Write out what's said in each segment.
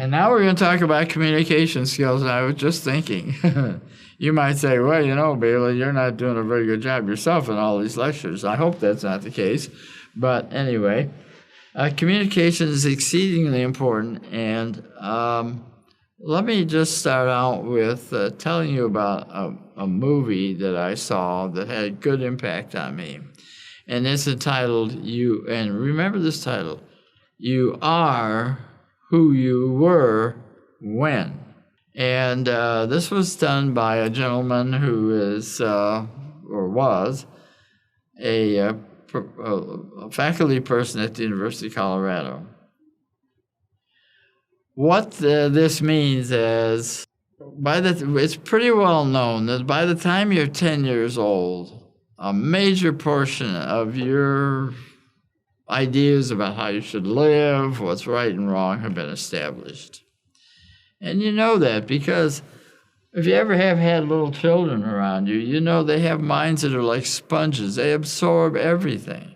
And now we're going to talk about communication skills. And I was just thinking, you might say, well, Bailey, you're not doing a very good job yourself in all these lectures. I hope that's not the case. But anyway, communication is exceedingly important. And let me just start out with telling you about a movie that I saw that had a good impact on me. And it's entitled, and remember this title, You Are Who You Were When. And this was done by a gentleman who is, or was, a faculty person at the University of Colorado. What this means is, it's pretty well known that by the time you're 10 years old, a major portion of your ideas about how you should live, what's right and wrong, have been established. And you know that because if you ever have had little children around you, you know they have minds that are like sponges. They absorb everything.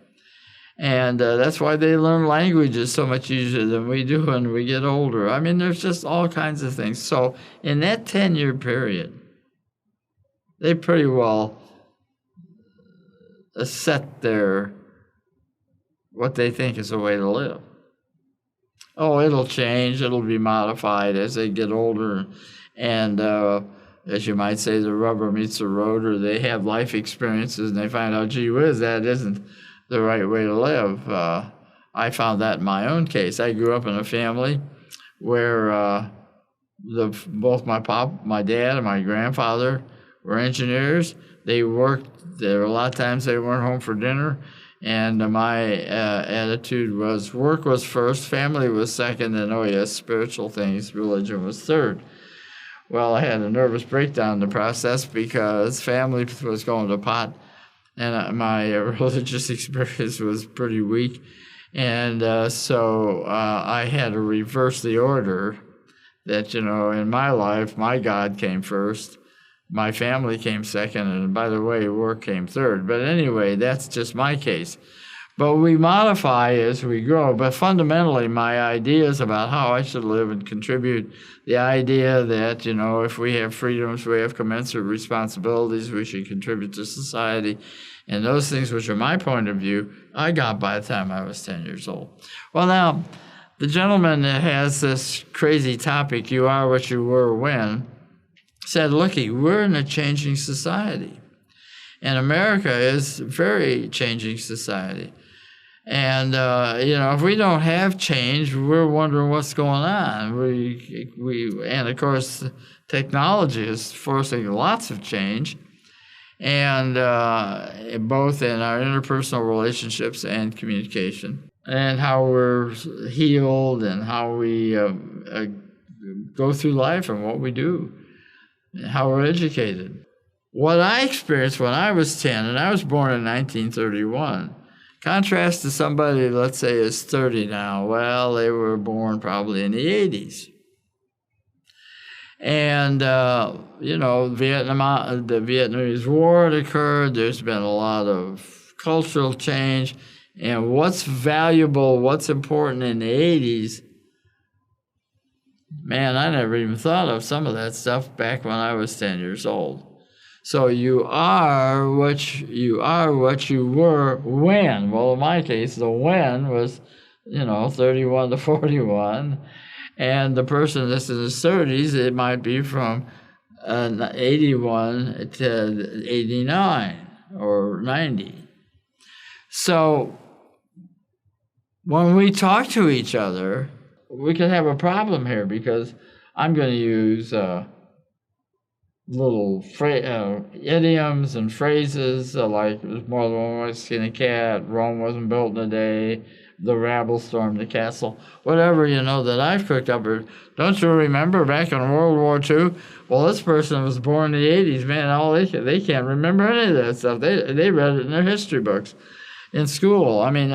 And that's why they learn languages so much easier than we do when we get older. I mean, there's just all kinds of things. So in that 10-year period, they pretty well set what they think is the way to live. Oh, it'll change. It'll be modified as they get older. And as you might say, the rubber meets the road, or they have life experiences and they find out, gee whiz, that isn't the right way to live. I found that in my own case. I grew up in a family where both my dad and my grandfather were engineers. They worked. There were a lot of times they weren't home for dinner, and my attitude was work was first, family was second, and oh yes, spiritual things, religion was third. Well, I had a nervous breakdown in the process because family was going to pot, and my religious experience was pretty weak, and so I had to reverse the order. That in my life, my God came first. My family came second, and by the way, work came third. But anyway, that's just my case. But we modify as we grow. But fundamentally, my ideas about how I should live and contribute, the idea that, if we have freedoms, we have commensurate responsibilities, we should contribute to society, and those things which are my point of view, I got by the time I was 10 years old. Well, now, the gentleman that has this crazy topic, you are what you were when, said, looky, we're in a changing society. And America is a very changing society. And, if we don't have change, we're wondering what's going on. And of course, technology is forcing lots of change, and both in our interpersonal relationships and communication, and how we're healed and how we go through life and what we do. How we're educated. What I experienced when I was 10, and I was born in 1931, contrast to somebody, let's say, is 30 now. Well, they were born probably in the 80s. And, the Vietnamese War had occurred. There's been a lot of cultural change. And what's valuable, what's important in the 80s, man, I never even thought of some of that stuff back when I was 10 years old. So you are what you were when. Well, in my case, the when was, 31 to 41. And the person that's in his 30s, it might be from 81 to 89 or 90. So when we talk to each other, we could have a problem here because I'm going to use little idioms and phrases like "there's more than one way to skin a cat," "Rome wasn't built in a day," "the rabble stormed the castle," whatever that I've cooked up. Or don't you remember back in World War II? Well, this person was born in the 80s. Man, they can't remember any of that stuff. They read it in their history books in school. I mean,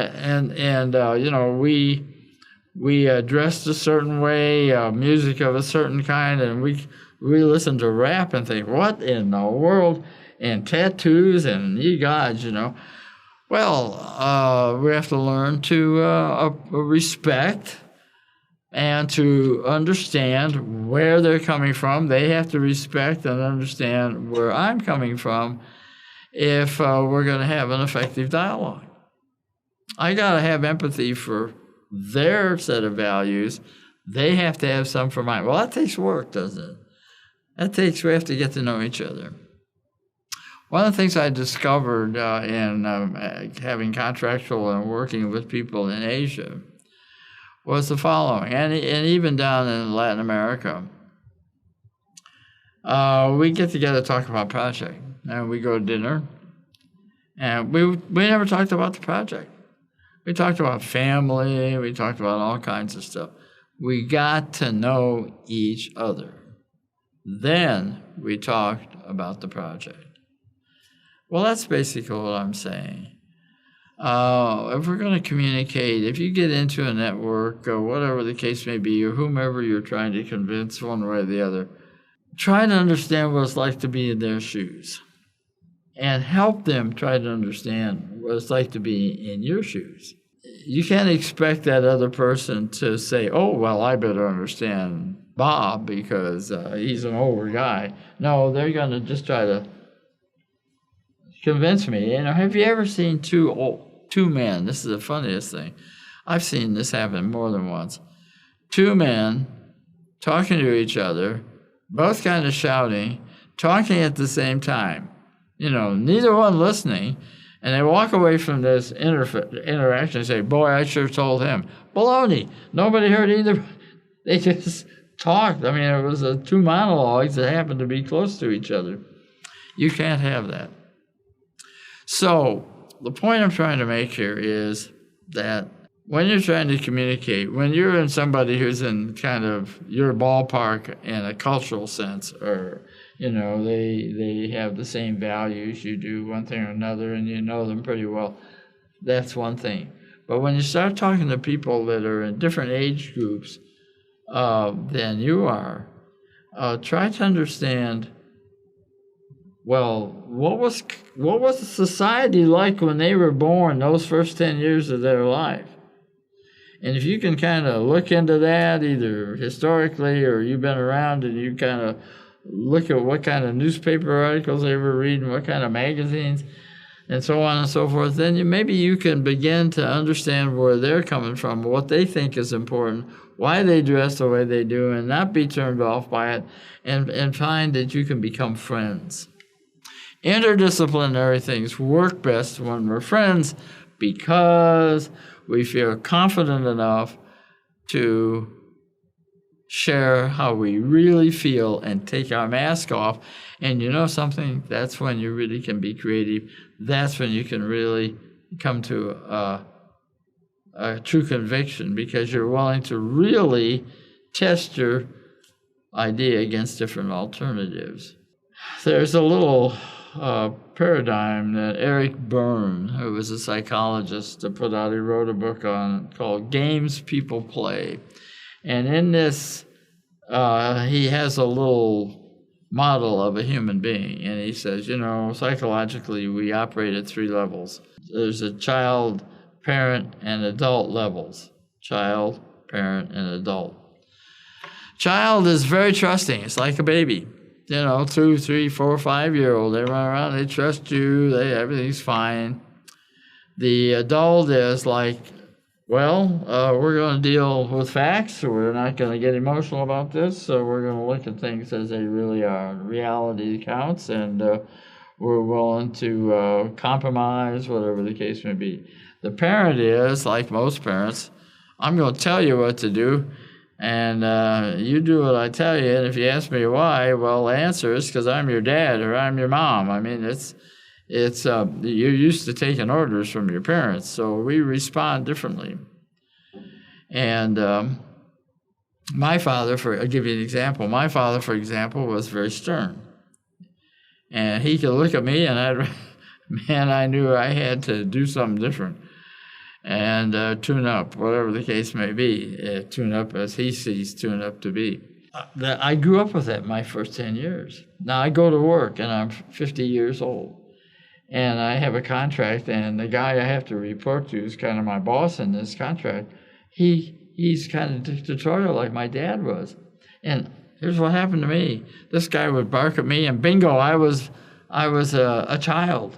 we dressed a certain way, music of a certain kind, and we listen to rap and think, what in the world? And tattoos and ye gods, Well, we have to learn to respect And to understand where they're coming from, they have to respect and understand where I'm coming from if we're going to have an effective dialogue. I got to have empathy for their set of values. They have to have some for mine. Well, that takes work, doesn't it? We have to get to know each other. One of the things I discovered in having contractual and working with people in Asia was the following, and even down in Latin America. We get together to talk about project, and we go to dinner, and we never talked about the project. We talked about family, we talked about all kinds of stuff. We got to know each other. Then we talked about the project. Well, that's basically what I'm saying. If we're going to communicate, if you get into a network, or whatever the case may be, or whomever you're trying to convince one way or the other, try to understand what it's like to be in their shoes. And help them try to understand what it's like to be in your shoes. You can't expect that other person to say, oh, well, I better understand Bob because he's an older guy. No, they're going to just try to convince me. Have you ever seen two men? This is the funniest thing. I've seen this happen more than once. Two men talking to each other, both kind of shouting, talking at the same time. Neither one listening. And they walk away from this interaction and say, boy, I sure told him. Baloney. Nobody heard either. They just talked. It was two monologues that happened to be close to each other. You can't have that. So the point I'm trying to make here is that when you're trying to communicate, when you're in somebody who's in kind of your ballpark in a cultural sense, or they have the same values you do, one thing or another, and you know them pretty well, that's one thing. But when you start talking to people that are in different age groups than you are, try to understand, well, what was the society like when they were born, those first 10 years of their life? And if you can kind of look into that, either historically or you've been around and you kind of look at what kind of newspaper articles they were reading, what kind of magazines, and so on and so forth, then maybe you can begin to understand where they're coming from, what they think is important, why they dress the way they do, and not be turned off by it, and find that you can become friends. Interdisciplinary things work best when we're friends because we feel confident enough to share how we really feel and take our mask off. And you know something? That's when you really can be creative. That's when you can really come to a true conviction, because you're willing to really test your idea against different alternatives. There's a little paradigm that Eric Berne, who was a psychologist, he wrote a book on called Games People Play. And in this, he has a little model of a human being. And he says, psychologically, we operate at 3 levels. There's a child, parent, and adult levels. Child, parent, and adult. Child is very trusting. It's like a baby. 2, 3, 4, 5-year-old. They run around, they trust you, everything's fine. The adult is like, well, we're going to deal with facts, so we're not going to get emotional about this, so we're going to look at things as they really are. Reality counts, and we're willing to compromise, whatever the case may be. The parent is, like most parents, I'm going to tell you what to do, and you do what I tell you, and if you ask me why, well, the answer is because I'm your dad or I'm your mom. It's you're used to taking orders from your parents, so we respond differently. And my father, I'll give you an example. My father, for example, was very stern. And he could look at me and I knew I had to do something different and tune up, whatever the case may be, tune up as he sees tune up to be. I grew up with that my first 10 years. Now I go to work and I'm 50 years old. And I have a contract, and the guy I have to report to is kind of my boss in this contract. He he's kind of dictatorial like my dad was. And here's what happened to me. This guy would bark at me, and bingo, I was a child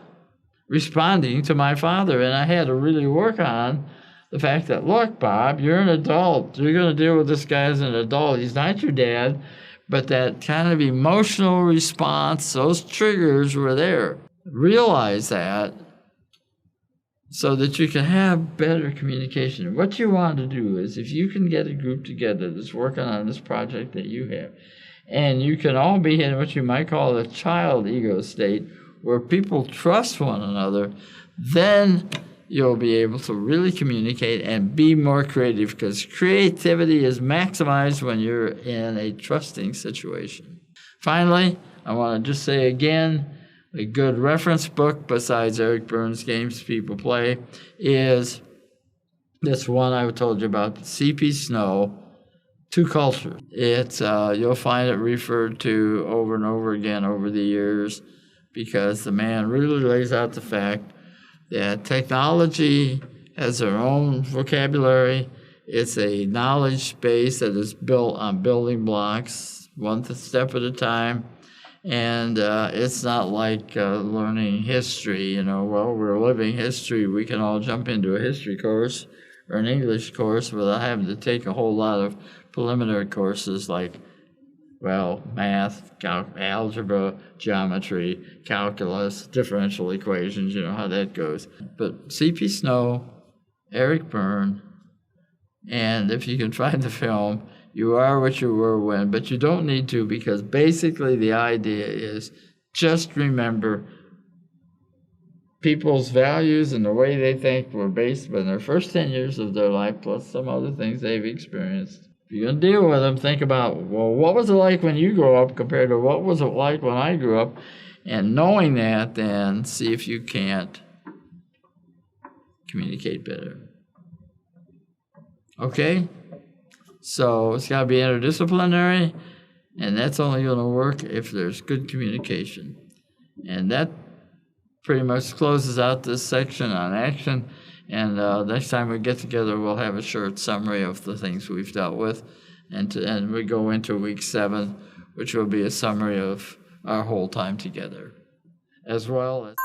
responding to my father. And I had to really work on the fact that, look, Bob, you're an adult. You're going to deal with this guy as an adult. He's not your dad. But that kind of emotional response, those triggers were there. Realize that so that you can have better communication. What you want to do is, if you can get a group together that's working on this project that you have, and you can all be in what you might call a child ego state, where people trust one another, then you'll be able to really communicate and be more creative, because creativity is maximized when you're in a trusting situation. Finally, I want to just say again, a good reference book besides Eric Berne's Games People Play is this one I told you about, C.P. Snow, Two Cultures. It's you'll find it referred to over and over again over the years, because the man really lays out the fact that technology has their own vocabulary. It's a knowledge base that is built on building blocks, one step at a time. And it's not like learning history, well, we're living history. We can all jump into a history course or an English course without having to take a whole lot of preliminary courses like, math, algebra, geometry, calculus, differential equations, how that goes. But C.P. Snow, Eric Berne, and if you can find the film, You Are What You Were When, but you don't need to, because basically the idea is just remember people's values and the way they think were based on their first 10 years of their life, plus some other things they've experienced. If you're going to deal with them, think about, what was it like when you grew up compared to what was it like when I grew up? And knowing that, then see if you can't communicate better. Okay? So it's got to be interdisciplinary, and that's only going to work if there's good communication. And that pretty much closes out this section on action. And next time we get together, we'll have a short summary of the things we've dealt with. And we go into week 7, which will be a summary of our whole time together, as well as...